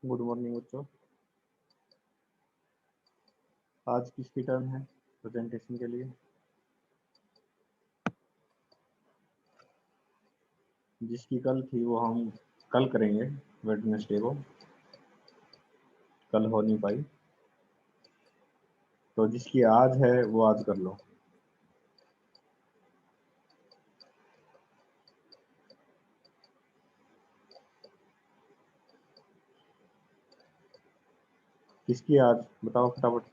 Good morning बच्चों। आज किसकी टर्न है प्रेजेंटेशन के लिए? जिसकी कल थी वो हम कल करेंगे, वेडनेसडे को। कल हो नहीं पाई तो जिसकी आज है वो आज कर लो। किसकी आज बताओ फटाफट।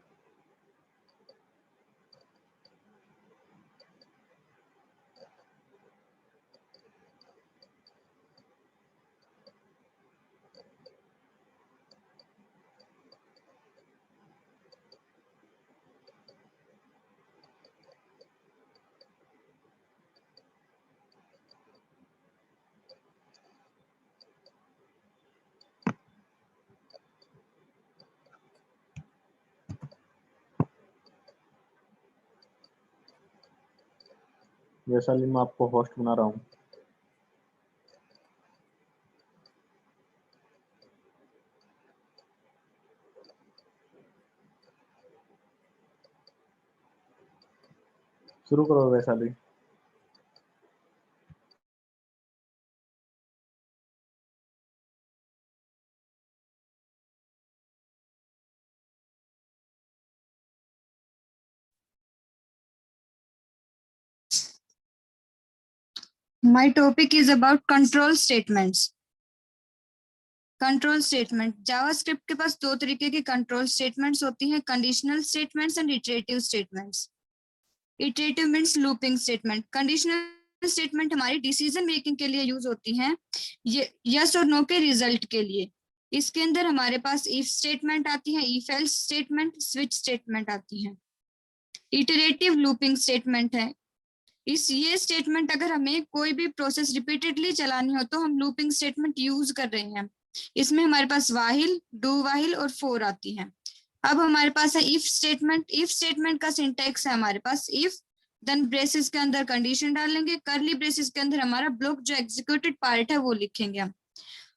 वैशाली मैं आपको होस्ट बना रहा हूँ। शुरू करो Vaishali. My topic is about control statements. Control statement JavaScript के पास दो तरीके की कंट्रोल स्टेटमेंट्स होती हैं, conditional statements and iterative statements. Iterative means looping statement. Conditional statement हमारी डिसीजन मेकिंग के लिए यूज होती हैं, ये यस और नो के रिजल्ट के लिए। इसके अंदर हमारे पास इफ स्टेटमेंट आती है, if else statement, switch statement आती है। इटरेटिव लूपिंग स्टेटमेंट है। ये स्टेटमेंट अगर हमें कोई भी प्रोसेस रिपीटेडली चलानी हो तो हम लूपिंग स्टेटमेंट यूज कर रहे हैं। इसमें हमारे पास वाहिल, डू वाहिल और फोर आती है। अब हमारे पास है इफ स्टेटमेंट। इफ स्टेटमेंट का सिंटैक्स है हमारे पास इफ, देन ब्रेसेस के अंदर कंडीशन डालेंगे, करली ब्रेसेस के अंदर हमारा ब्लॉक जो एग्जीक्यूटेड पार्ट है वो लिखेंगे हम।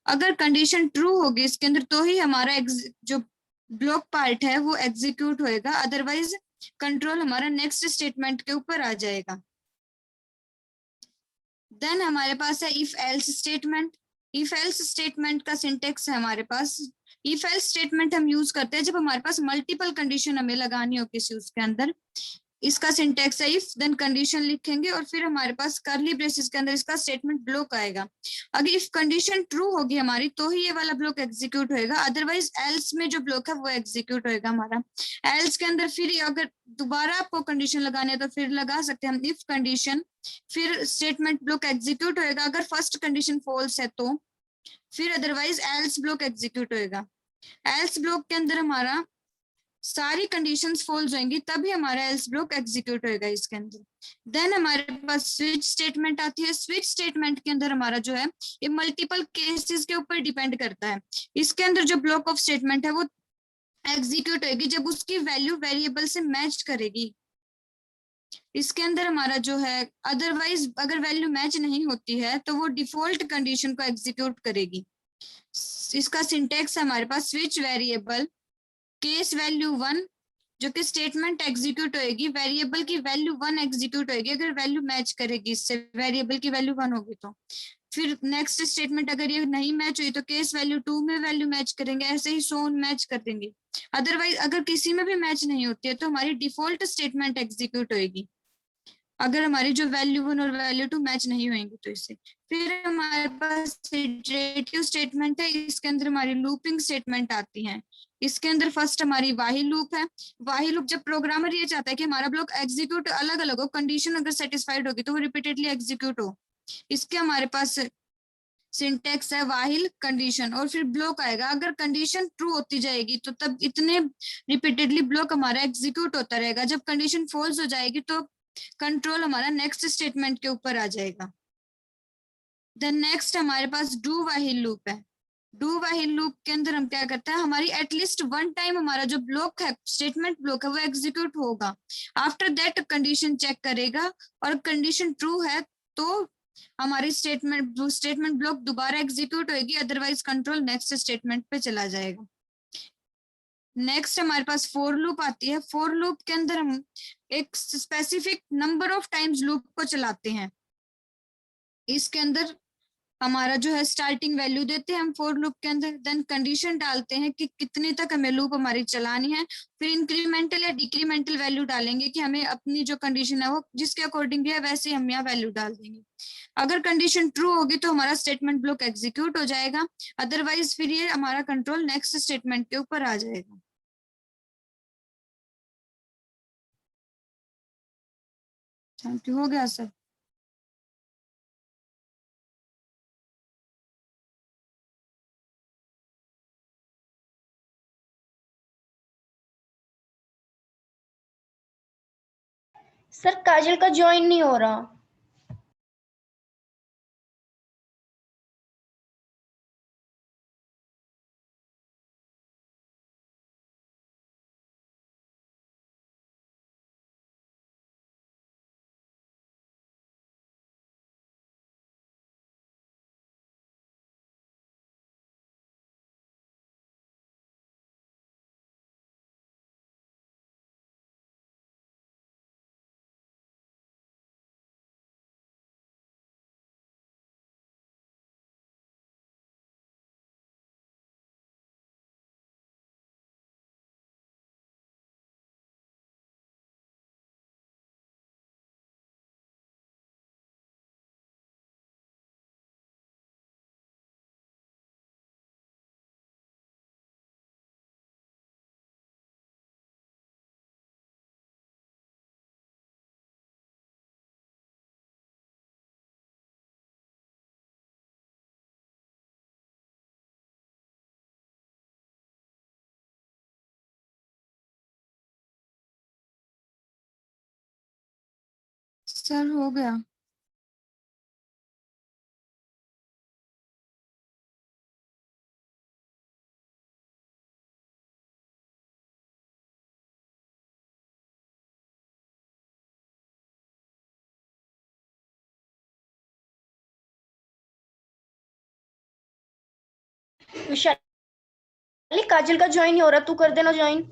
अगर कंडीशन ट्रू होगी इसके अंदर तो ही हमारा जो ब्लॉक पार्ट है वो एग्जीक्यूट होएगा, अदरवाइज कंट्रोल हमारा नेक्स्ट स्टेटमेंट के ऊपर आ जाएगा। देन हमारे पास है if else statement. If else statement का सिंटेक्स है हमारे पास, इफ एल्स स्टेटमेंट हम यूज करते हैं जब हमारे पास मल्टीपल कंडीशन हमें लगानी हो किसी उसके अंदर। इसका सिंटेक्स है इफ, देन कंडीशन लिखेंगे और फिर हमारे पास करली ब्रेसेस के अंदर इसका स्टेटमेंट ब्लॉक आएगा। अगर इफ कंडीशन ट्रू होगी हमारी तो ही ये वाला ब्लॉक एग्जीक्यूट होएगा, अदरवाइज एल्स में जो ब्लॉक है वो एग्जीक्यूट होएगा हमारा। एल्स के अंदर फिर अगर दोबारा आपको कंडीशन लगानी है तो फिर लगा सकते हैं हम इफ कंडीशन, फिर स्टेटमेंट ब्लॉक एग्जीक्यूट होएगा अगर फर्स्ट कंडीशन फॉल्स है तो, फिर अदरवाइज एल्स ब्लॉक एग्जीक्यूट होएगा। एल्स ब्लॉक के अंदर हमारा सारी कंडीशंस फॉल्स होंगी तभी हमारा एल्स ब्लॉक एग्जीक्यूट होएगा इसके अंदर। देन हमारे पास स्विच स्टेटमेंट आती है। स्विच स्टेटमेंट के अंदर हमारा जो है ये मल्टीपल केसेस के ऊपर डिपेंड करता है। इसके अंदर जो ब्लॉक ऑफ स्टेटमेंट है वो एग्जीक्यूट होगी जब उसकी वैल्यू वेरिएबल से मैच करेगी। इसके अंदर हमारा जो है अदरवाइज अगर वैल्यू मैच नहीं होती है तो वो डिफॉल्ट कंडीशन को एग्जीक्यूट करेगी। इसका सिंटेक्स है हमारे पास स्विच वेरिएबल केस वैल्यू 1 जो कि स्टेटमेंट एग्जीक्यूट होएगी, वेरिएबल की वैल्यू 1 एग्जीक्यूट होएगी अगर वैल्यू मैच करेगी इससे, वेरिएबल की वैल्यू 1 होगी तो। फिर नेक्स्ट स्टेटमेंट अगर ये नहीं मैच हुई तो केस वैल्यू 2 में वैल्यू मैच करेंगे, ऐसे ही सो ऑन मैच कर देंगे। अदरवाइज अगर किसी में भी मैच नहीं होती है तो हमारी डिफॉल्ट स्टेटमेंट एग्जीक्यूट होएगी अगर हमारी जो वैल्यू 1 और वैल्यू 2 मैच नहीं होंगी तो इससे। फिर हमारे पास इटरेटिव स्टेटमेंट है। इसके अंदर हमारी लूपिंग स्टेटमेंट आती है। इसके अंदर फर्स्ट हमारी वाहिल लूप है। वाहिल लूप जब प्रोग्रामर ये चाहता है कि हमारा ब्लॉक एग्जीक्यूट अलग अलग हो, कंडीशन अगर सेटिस्फाइड होगी तो वो रिपीटेडली एग्जीक्यूट हो, इसके हमारे पास सिंटेक्स है वाहिल कंडीशन और फिर ब्लॉक आएगा। अगर कंडीशन ट्रू होती जाएगी तो तब इतने रिपीटेडली ब्लॉक हमारा एग्जीक्यूट होता रहेगा। जब कंडीशन फॉल्स हो जाएगी तो कंट्रोल हमारा नेक्स्ट स्टेटमेंट के ऊपर आ जाएगा। देन नेक्स्ट हमारे पास डू वाहिल लूप है। डू वाहिल लूप के अंदर हम क्या करते हैं, हमारी एटलीस्ट वन टाइम हमारा जो ब्लॉक है, स्टेटमेंट ब्लॉक है, वो एग्जीक्यूट होगा। आफ्टर दैट कंडीशन चेक करेगा और कंडीशन ट्रू है तो हमारी स्टेटमेंट ब्लॉक दोबारा एग्जीक्यूट होगी, अदरवाइज कंट्रोल नेक्स्ट स्टेटमेंट पे चला जाएगा। नेक्स्ट हमारे पास फोर लूप आती है। फोर लूप के अंदर हम एक specific number of times loop को चलाते हैं। इसके अंदर हमारा जो है स्टार्टिंग वैल्यू देते हैं हम फोर लूप के अंदर, देन कंडीशन डालते हैं कि कितने तक हमें लूप हमारी चलानी है, फिर इंक्रीमेंटल या डिक्रीमेंटल वैल्यू डालेंगे कि हमें अपनी जो कंडीशन है वो जिसके अकॉर्डिंग है वैसे हम यहाँ वैल्यू डाल देंगे। अगर कंडीशन ट्रू होगी तो हमारा स्टेटमेंट ब्लॉक एग्जीक्यूट हो जाएगा, अदरवाइज फिर ये हमारा कंट्रोल नेक्स्ट स्टेटमेंट के ऊपर आ जाएगा। थैंक यू, हो गया सर। सर काजल का ज्वाइन नहीं हो रहा। सर हो गया। विशाली काजल का ज्वाइन नहीं हो रहा, तू कर देना ज्वाइन।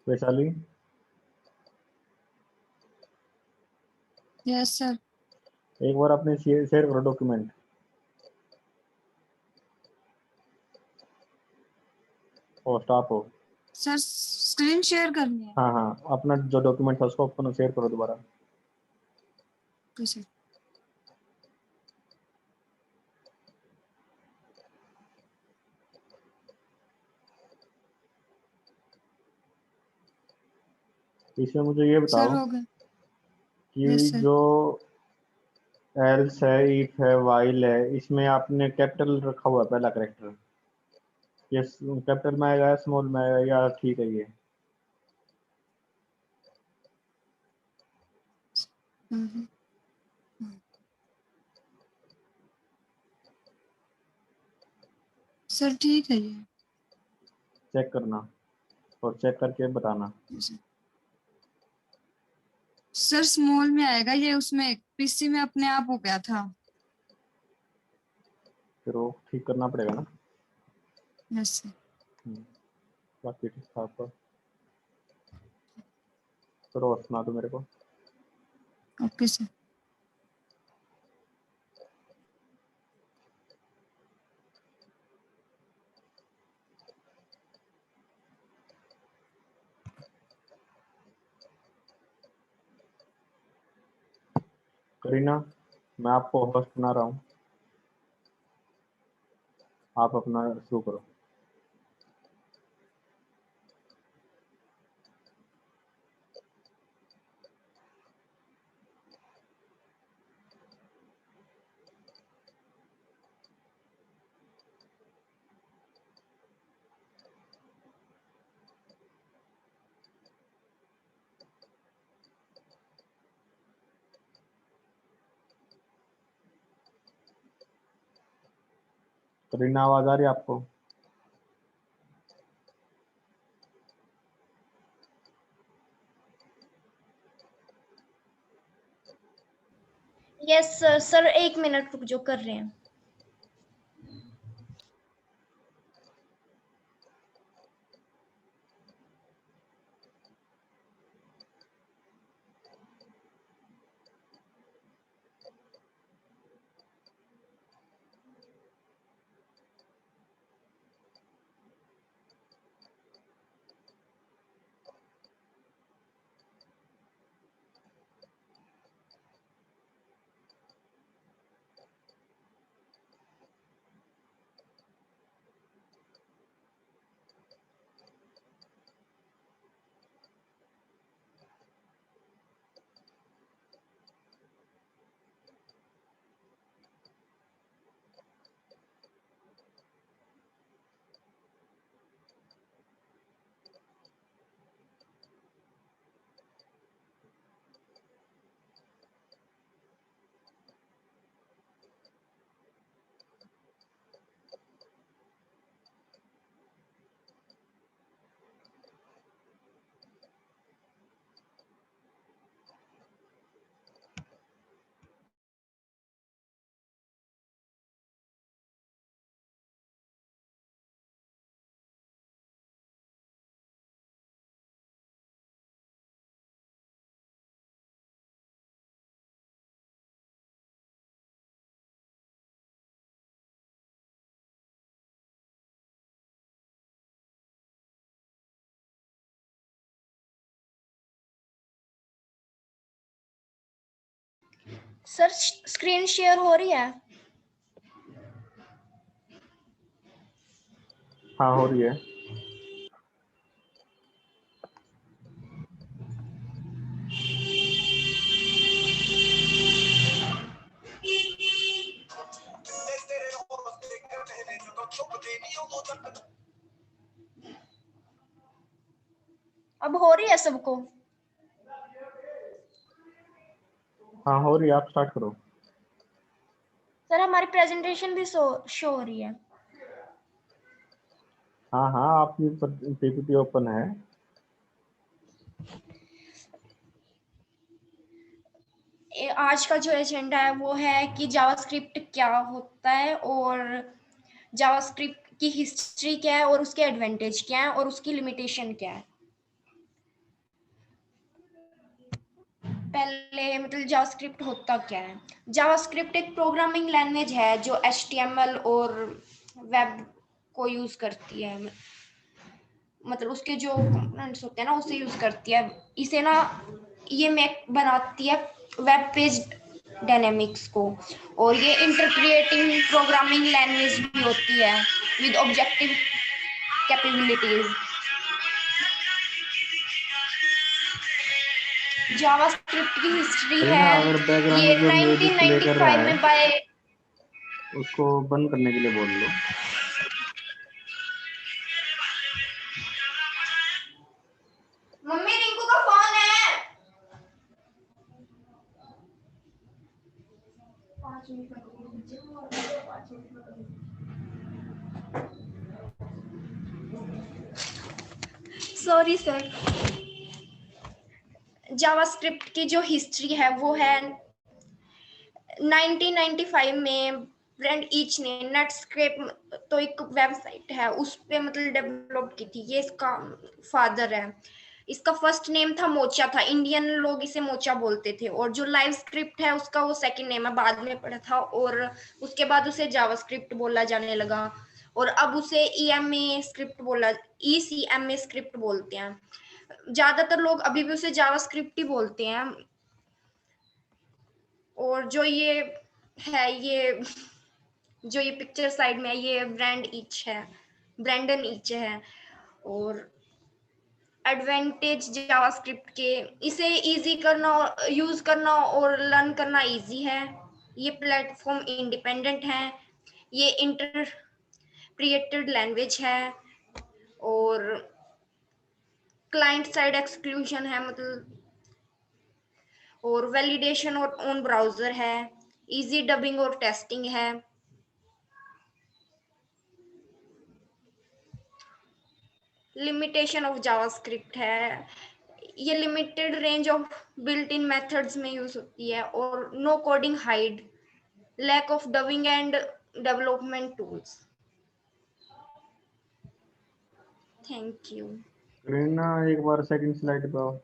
Vaishali, yes sir. एक बार अपने शेयर करो डॉक्यूमेंट। और स्टॉप हो। सर स्क्रीन शेयर करनी है। हाँ हाँ, अपना जो डॉक्यूमेंट था उसको अपन शेयर करो दोबारा। Okay sir. इसमें मुझे ये सर बताओ हो गया। कि यस सर। जो एल्स है, इफ है, वाइल है, इसमें आपने कैपिटल रखा हुआ है पहला करेक्टर। ये कैपिटल में आएगा, स्मॉल में आएगा, या ठीक है ये? सर ठीक है ये। चेक करना और चेक करके बताना। सर स्मॉल में आएगा ये, उसमें पीसी में अपने आप हो गया था। फिर वो ठीक करना पड़ेगा ना। Yes sir. बाकी ठीक था आपका। चलो और सुना दो मेरे को। Okay sir. करीना, मैं आपको होस्ट बना रहा हूँ, आप अपना शुरू करो। करीना, आवाज आ रही है आपको? Yes sir. सर 1 मिनट रुक, जो कर रहे हैं। सर स्क्रीन शेयर हो रही है? हाँ, हो रही है। अब हो रही है सबको? हाँ, हो रही है, आप स्टार्ट करो। सर हमारी प्रेजेंटेशन भी शो हो रही है। हाँ हाँ, आपकी पीपीटी ओपन है। आज का जो एजेंडा है वो है कि जावास्क्रिप्ट क्या होता है, और जावास्क्रिप्ट की हिस्ट्री क्या है, और उसके एडवांटेज क्या है, और उसकी लिमिटेशन क्या है। पहले मतलब जावास्क्रिप्ट होता क्या है? जावास्क्रिप्ट एक प्रोग्रामिंग लैंग्वेज है जो HTML और वेब को यूज करती है, मतलब उसके जो कंपोनेंट्स होते हैं ना उसे यूज करती है। इसे ना ये मेक बनाती है वेब पेज डायनेमिक्स को, और ये इंटरप्रिएटिंग प्रोग्रामिंग लैंग्वेज भी होती है विद ऑब्जेक्टिव कैपेबिलिटीज। जावास्क्रिप्ट की हिस्ट्री करीना, है अगर बैकग्राउंड ये में जो म्यूजिक प्ले कर रहा 1995 है में बाय उसको बंद करने के लिए बोल लो। मम्मी रिंकू का फोन है। 5 मिनट सॉरी सर। जावास्क्रिप्ट की जो हिस्ट्री है वो है 1995 में ब्रेंड ईच ने नेटस्केप तो एक वेबसाइट है उस पे मतलब डेवलप की थी। ये इसका फादर है। इसका फर्स्ट नेम था मोचा था, इंडियन लोग इसे मोचा बोलते थे, और जो लाइव स्क्रिप्ट है उसका वो सेकंड नेम है, बाद में पढ़ा था, और उसके बाद उसे जावास्क्रिप्ट बोला जाने लगा, और अब उसे EMA स्क्रिप्ट बोला, ECMA स्क्रिप्ट बोलते हैं। ज्यादातर लोग अभी भी उसे जावास्क्रिप्ट ही बोलते हैं। और जो ये है, ये जो ये पिक्चर साइड में है ये ब्रेंडन ईच है। और एडवांटेज जावास्क्रिप्ट के, इसे इजी करना, यूज करना और लर्न करना इजी है। ये प्लेटफॉर्म इंडिपेंडेंट है, ये इंटरप्रिएटेड लैंग्वेज है, और क्लाइंट साइड एक्सक्लूजन है मतलब, और वैलिडेशन और ऑन ब्राउजर है, इजी डबिंग और टेस्टिंग है। लिमिटेशन ऑफ जावास्क्रिप्ट है, ये limited range of built in methods में यूज होती है, और no coding hide, lack of debugging and development tools. Thank you. Kareena, एक बार सेकंड स्लाइड पे आओ।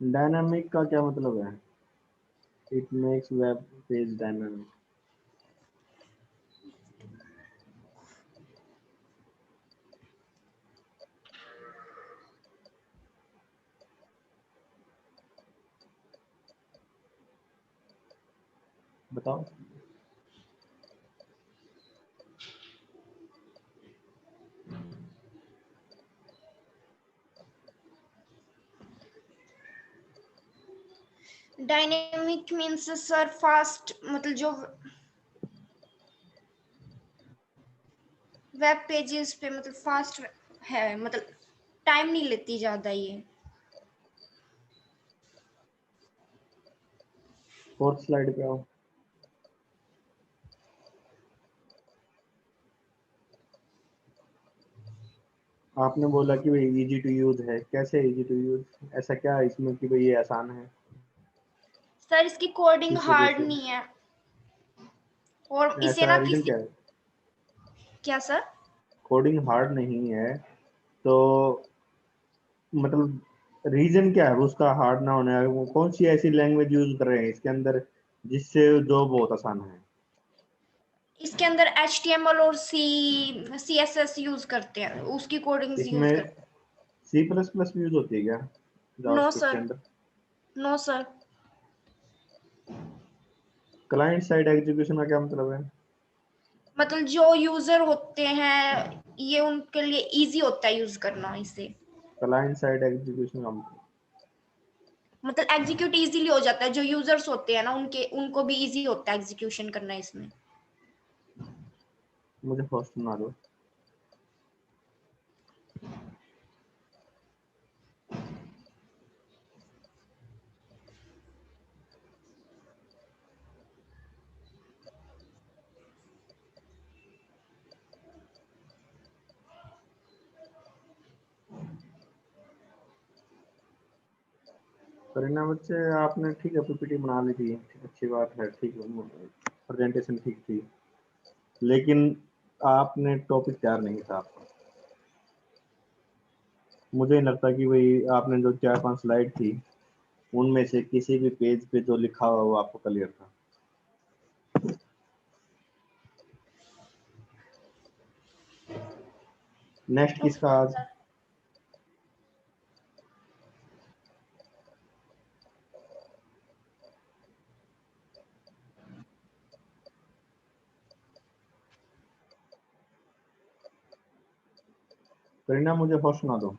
डायनामिक का क्या मतलब है? It makes web page dynamic. बताओ। डायनेमिक मीन्स सर फास्ट, मतलब जो वेब पेजेस पे मतलब फास्ट है, मतलब टाइम नहीं लेती ज्यादा ये। फोर्थ स्लाइड पे आओ। आपने बोला कि भाई इजी टू यूज है, कैसे इजी टू यूज? ऐसा क्या है इसमें कि भाई ये आसान है? सर इसकी कोडिंग किस वजह हार्ड से? नहीं है, और इसे ऐसा ना रीजन किसी, क्या है? क्या सर? कोडिंग हार्ड नहीं है तो मतलब रीजन क्या है उसका हार्ड ना होने का? वो कौन सी ऐसी लैंग्वेज यूज कर रहे हैं इसके अंदर जिससे जो बहुत आसान है? इसके अंदर HTML और CSS यूज करते हैं, उसकी कोडिंग्स यूज इसमें करते C++ यूज होती है क्या हैं। नो जावास्क्रिप्ट के सर, अंदर? No sir. Client side execution का क्या मतलब है? मतलब जो यूजर होते हैं ये उनके लिए इजी होता है यूज करना इसे, क्लाइंट साइड एग्जीक्यूशन का मतलब एग्जीक्यूट इजीली हो जाता है। जो यूजर्स होते हैं ना उनको भी इजी होता है एग्जीक्यूशन करना इसमें। मुझे फर्स्ट सुना दो। करीना बच्चे, आपने ठीक है पीपीटी बना ली थी, अच्छी बात है, ठीक है, प्रेजेंटेशन ठीक थी, लेकिन आपने टॉपिक तैयार नहीं था आपका। मुझे नहीं लगता कि वही आपने जो 4-5 स्लाइड थी उनमें से किसी भी पेज पे जो लिखा हुआ वो आपको क्लियर था। नेक्स्ट किसका आज? करीना मुझे होश सुना दो।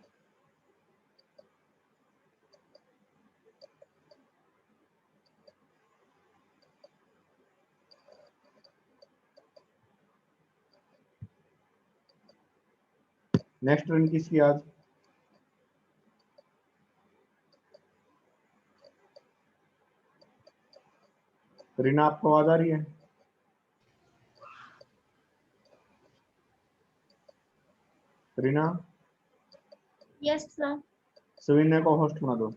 नेक्स्ट रन किसकी आज? करीना आपको आवाज आ रही है? करीना? Yes sir. सवीना को होस्ट सुना दो।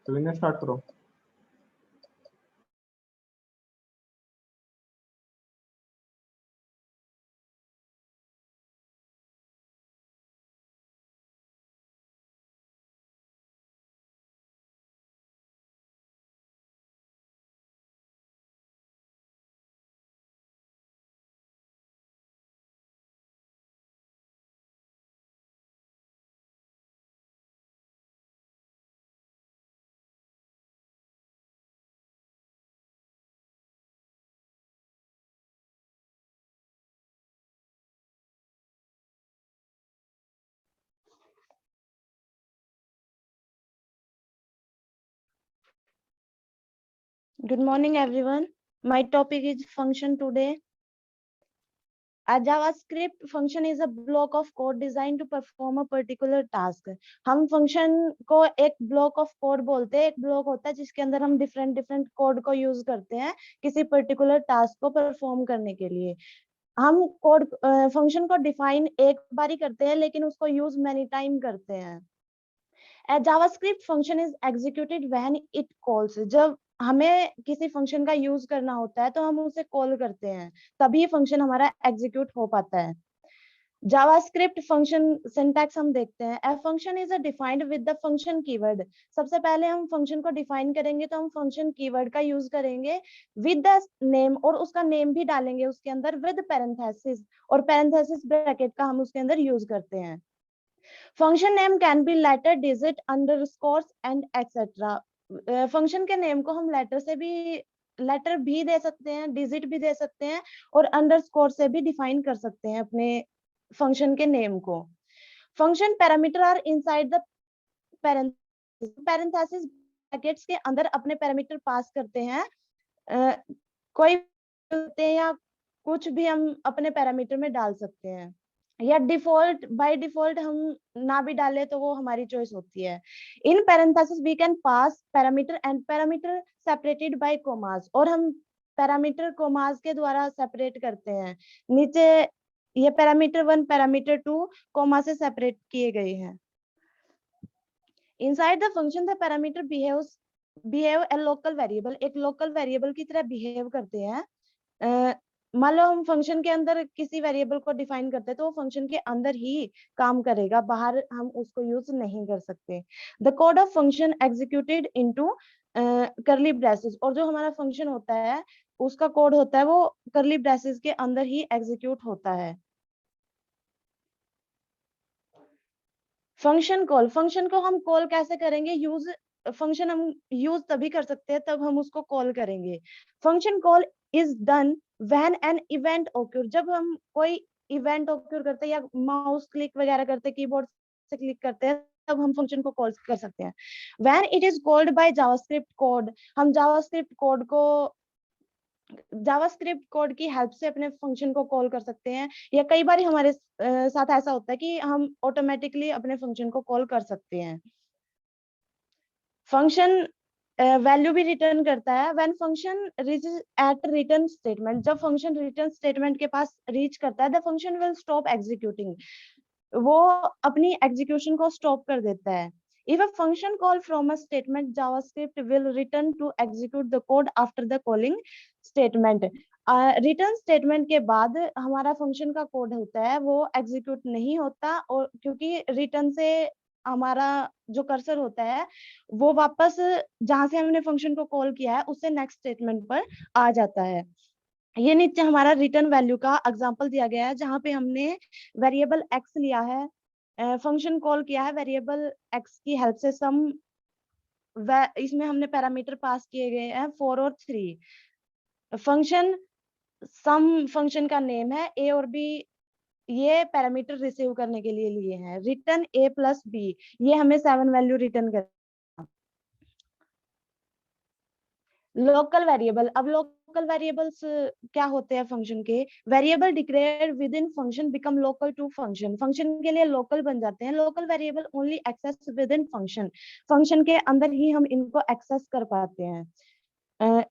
सवीना स्टार्ट करो। Good morning, everyone. My topic is function today. A JavaScript function is a block of code designed to perform a particular task. हम function को एक block of code बोलते हैं। एक block होता है जिसके अंदर हम different code को use करते हैं किसी particular task को perform करने के लिए। हम code function को define एक बार ही करते हैं लेकिन उसको use many time करते हैं। A JavaScript function is executed when it calls. जब हमें किसी फंक्शन का यूज करना होता है तो हम उसे कॉल करते हैं, तभी फंक्शन हमारा एग्जीक्यूट हो पाता है। जावास्क्रिप्ट फंक्शन सिंटैक्स हम देखते हैं। A function is defined with the function keyword. सबसे पहले हम फंक्शन को डिफाइन करेंगे तो हम फंक्शन कीवर्ड का यूज करेंगे with the name, और उसका नेम भी डालेंगे उसके अंदर with parenthesis, और parenthesis ब्रैकेट का हम उसके अंदर यूज करते हैं। Function name can be letter, digit, underscores and etcetera. Function के नेम को हम लेटर भी दे सकते हैं, डिजिट भी दे सकते हैं, और अंडरस्कोर से भी डिफाइन कर सकते हैं अपने फंक्शन के नेम को। Function parameter are inside the parenthesis brackets के अंदर अपने पैरामीटर पास करते हैं। कोई या कुछ भी हम अपने पैरामीटर में डाल सकते हैं, या डिफॉल्ट बाय डिफॉल्ट हम ना भी डाले तो वो हमारी चॉइस होती है। In parenthesis we can pass parameter and parameter separated by commas, और हम पैरामीटर कोमास के द्वारा सेपरेट करते हैं। नीचे ये पैरामीटर 1 पैरामीटर 2 कोमा से सेपरेट किए गए हैं। Inside the function the parameter behave A local variable, एक लोकल वेरिएबल की तरह बिहेव करते हैं। मान लो हम फंक्शन के अंदर किसी वेरिएबल को डिफाइन करते हैं तो वो फंक्शन के अंदर ही काम करेगा, बाहर हम उसको यूज नहीं कर सकते। The code of function executed into करली ब्रेसेस, और जो हमारा फंक्शन होता है उसका कोड होता है वो करली ब्रेसेस के अंदर ही एग्जीक्यूट होता है। फंक्शन कॉल, फंक्शन को हम कॉल कैसे करेंगे? फंक्शन हम यूज तभी कर सकते हैं तब हम उसको कॉल करेंगे। Function call is done when an event occur, जब हम कोई इवेंट ओक्यूर करते हैं या माउस क्लिक वगैरह करते हैं, कीबोर्ड से क्लिक करते हैं, तब हम फंक्शन को कॉल कर सकते हैं। When it is called by JavaScript code, हम जावास्क्रिप्ट कोड को जावास्क्रिप्ट कोड की हेल्प से अपने फंक्शन को कॉल कर सकते हैं, या कई बार हमारे साथ ऐसा होता है कि हम ऑटोमेटिकली अपने फंक्शन को कॉल कर सकते हैं। फंक्शन वैल्यू भी रिटर्न करता है when function reaches at return statement. जब फंक्शन रिटर्न स्टेटमेंट के पास रीच करता है, the function will stop executing, वो अपनी एग्जीक्यूशन को स्टॉप कर देता है। If a function call from a statement, JavaScript will return to execute the code after the calling statement. Return statement के बाद हमारा फंक्शन का कोड होता है वो एग्जीक्यूट नहीं होता, और क्योंकि रिटर्न से हमारा जो कर्सर होता है वो वापस जहां से हमने फंक्शन को कॉल किया है उससे नेक्स्ट स्टेटमेंट पर आ जाता है। ये नीचे हमारा रिटर्न वैल्यू का एग्जांपल दिया गया है, जहां पे हमने वेरिएबल एक्स लिया है, फंक्शन कॉल किया है वेरिएबल एक्स की हेल्प से सम, इसमें हमने पैरामीटर पास किए गए हैं 4 और 3। फंक्शन सम फंक्शन का नेम है, ए और बी ये पैरामीटर रिसीव करने के लिए लिए हैं। रिटर्न ए प्लस बी, ये हमें 7 वैल्यू रिटर्न कर। लोकल वेरिएबल, अब लोकल वेरिएबल्स क्या होते हैं फंक्शन के? Variable declared within function become local to function, function के लिए लोकल बन जाते हैं। Local variable only access within function, function के अंदर ही हम इनको एक्सेस कर पाते हैं।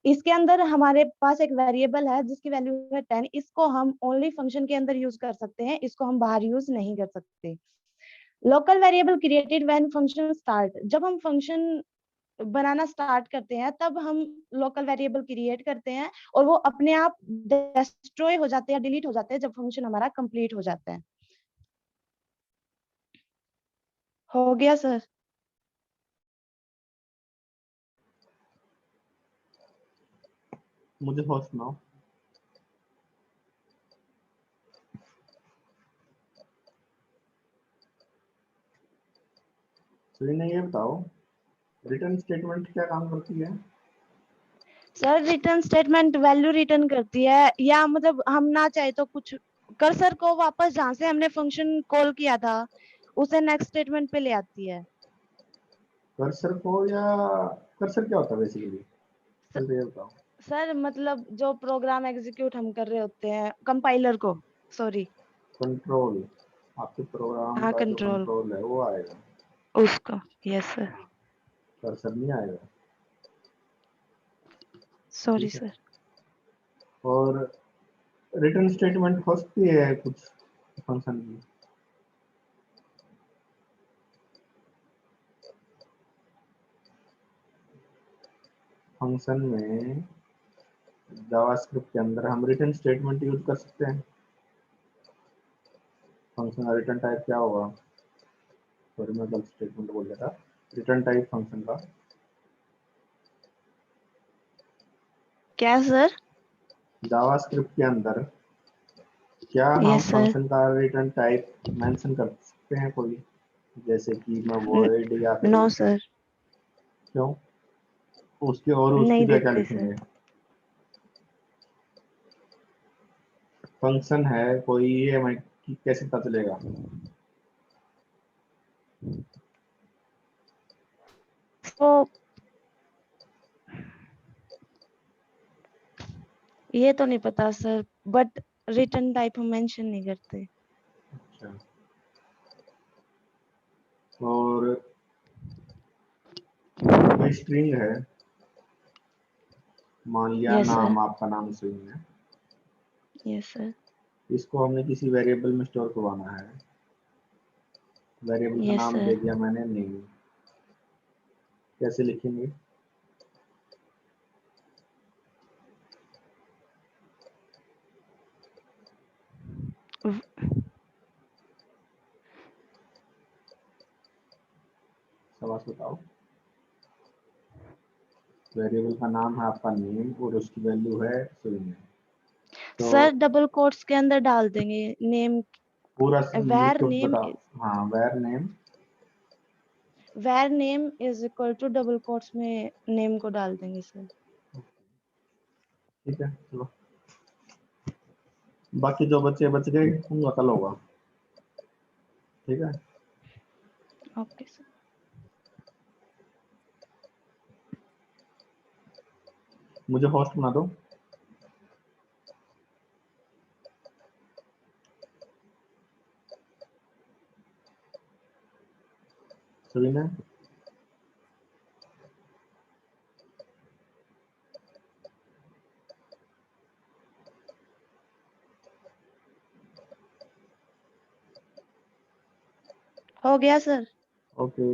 इसके अंदर हमारे पास एक वेरिएबल है जिसकी वैल्यू है 10, इसको हम ओनली फंक्शन के अंदर यूज कर सकते हैं, इसको हम बाहर यूज नहीं कर सकते। Local variable created when function start, जब हम फंक्शन बनाना स्टार्ट करते हैं तब हम लोकल वेरिएबल क्रिएट करते हैं, और वो अपने आप डिस्ट्रॉय हो जाते हैं, डिलीट हो जाते हैं जब फंक्शन हमारा कंप्लीट हो जाता है। हो गया सर? मुझे और सुनाओ। तो इन्हें ये बताओ रिटर्न स्टेटमेंट क्या काम करती है? Sir return statement value return करती है, या मतलब हम ना चाहे तो कुछ कर्सर को वापस जहां से हमने फंक्शन कॉल किया था उसे नेक्स्ट स्टेटमेंट पे ले आती है। कर्सर को, या कर्सर क्या होता है बेसिकली? चलिए ये बताओ। सर मतलब जो प्रोग्राम एग्जीक्यूट हम कर रहे होते हैं, कंपाइलर को, सॉरी, कंट्रोल, आपके प्रोग्राम हाँ का जो कंट्रोल, कंट्रोल है वो आएगा, उसको, यस सर, कर्सर नहीं आएगा। सॉरी ठीक है। सर। और रिटर्न स्टेटमेंट हो सकती है कुछ फंक्शन की? फंक्शन में जावास्क्रिप्ट के अंदर हम रिटर्न स्टेटमेंट यूज कर सकते हैं। फंक्शन का रिटर्न टाइप क्या होगा? सॉरी मैं गलत स्टेटमेंट बोल रहा था। रिटर्न टाइप फंक्शन का क्या सर? जावास्क्रिप्ट के अंदर क्या हम यस सर। फंक्शन का रिटर्न टाइप मेंशन कर सकते हैं कोई, जैसे कि मैं वॉइड या फिर? नो सर, क्यों? उसके और उसकी नहीं क्या क्या देते सर। लिखेंगे? फंक्शन है कोई, ये हमें कैसे पता चलेगा? तो ये तो नहीं पता सर, बट रिटर्न टाइप हम मेंशन नहीं करते। अच्छा। और कोई स्ट्रिंग है, मान लिया यस सर, नाम, आपका नाम स्ट्रिंग है, यस सर, इसको हमने किसी वेरिएबल में स्टोर करवाना है। वेरिएबल का यस नाम दे सर। दिया मैंने नेम, कैसे लिखेंगे? सवाल बताओ। वेरिएबल का नाम है आपका नेम और उसकी वैल्यू है स्ट्रिंग। तो सर डबल कोट्स के अंदर डाल देंगे नेम, पूरा लिख where के name बताओ। हाँ, var name. where name is equal to double quotes में नेम को डाल देंगे सर। ठीक है, चलो बाकी जो बच्चे बच गए उनका कल होगा। ठीक है। Okay sir. मुझे होस्ट बना दो। सबीना? हो गया सर। ओके